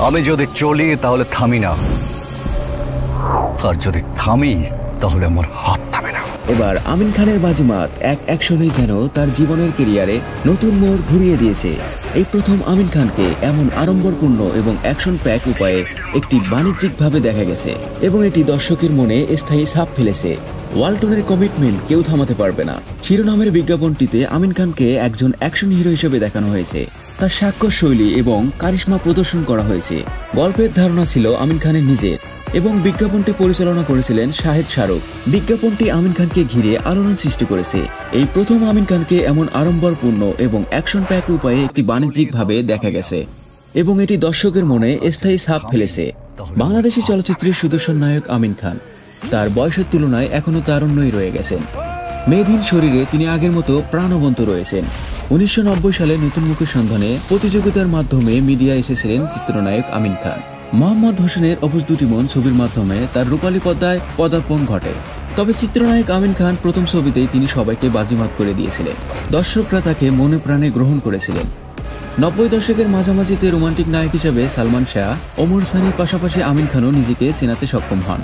আমি যদি চলি তাহলে থামি না, আর যদি থামি তাহলে আমার হাত থামে না। এবার আমিন খানের বাজিমাত এক অ্যাকশনেই যেন তার জীবনের ক্যারিয়ারে নতুন মোড় ঘুরিয়ে দিয়েছে। এই প্রথম আমিন খানকে এমন আড়ম্বরপূর্ণ এবং অ্যাকশন প্যাক উপায়ে একটি বাণিজ্যিকভাবে দেখা গেছে এবং এটি দর্শকের মনে স্থায়ী ছাপ ফেলেছে। ওয়ালটনের কমিটমেন্ট কেউ থামাতে পারবে না শিরোনামের বিজ্ঞাপনটিতে আমিন খানকে একজন অ্যাকশন হিরো হিসেবে দেখানো হয়েছে। তার সাক্ষর শৈলী এবং কারিশমা প্রদর্শন করা হয়েছে। গল্পের ধারণা ছিল আমিন খানের নিজের এবং বিজ্ঞাপনটি পরিচালনা করেছিলেন শাহেদ শাহরুখ। বিজ্ঞাপনটি আমিন খানকে ঘিরে আলোড়ন সৃষ্টি করেছে। এই প্রথম আমিন খানকে এমন আড়ম্বরপূর্ণ এবং অ্যাকশন প্যাক উপায়ে একটি বাণিজ্যিকভাবে দেখা গেছে এবং এটি দর্শকের মনে স্থায়ী ছাপ ফেলেছে। বাংলাদেশি চলচ্চিত্রের সুদর্শন নায়ক আমিন খান তার বয়সের তুলনায় এখনও তারুণ্যই রয়ে গেছেন। মেয়েধীন শরীরে তিনি আগের মতো প্রাণবন্ত রয়েছেন। 1990 সালে নতুন মুখের সন্ধানে প্রতিযোগিতার মাধ্যমে মিডিয়া এসেছিলেন চিত্রনায়ক আমিন খান। মোহাম্মদ হোসেনের অবুঝ দুটি মন ছবির মাধ্যমে তার রূপালী পর্দায় পদার্পণ ঘটে। তবে চিত্রনায়ক আমিন খান প্রথম ছবিতেই তিনি সবাইকে বাজিমাত করে দিয়েছিলেন। দর্শকরা তাকে মনে প্রাণে গ্রহণ করেছিলেন। 90 দশকের মাঝামাঝিতে রোমান্টিক নায়ক হিসেবে সালমান শাহ, ওমর সানির পাশাপাশি আমিন খানও নিজেকে চেনাতে সক্ষম হন।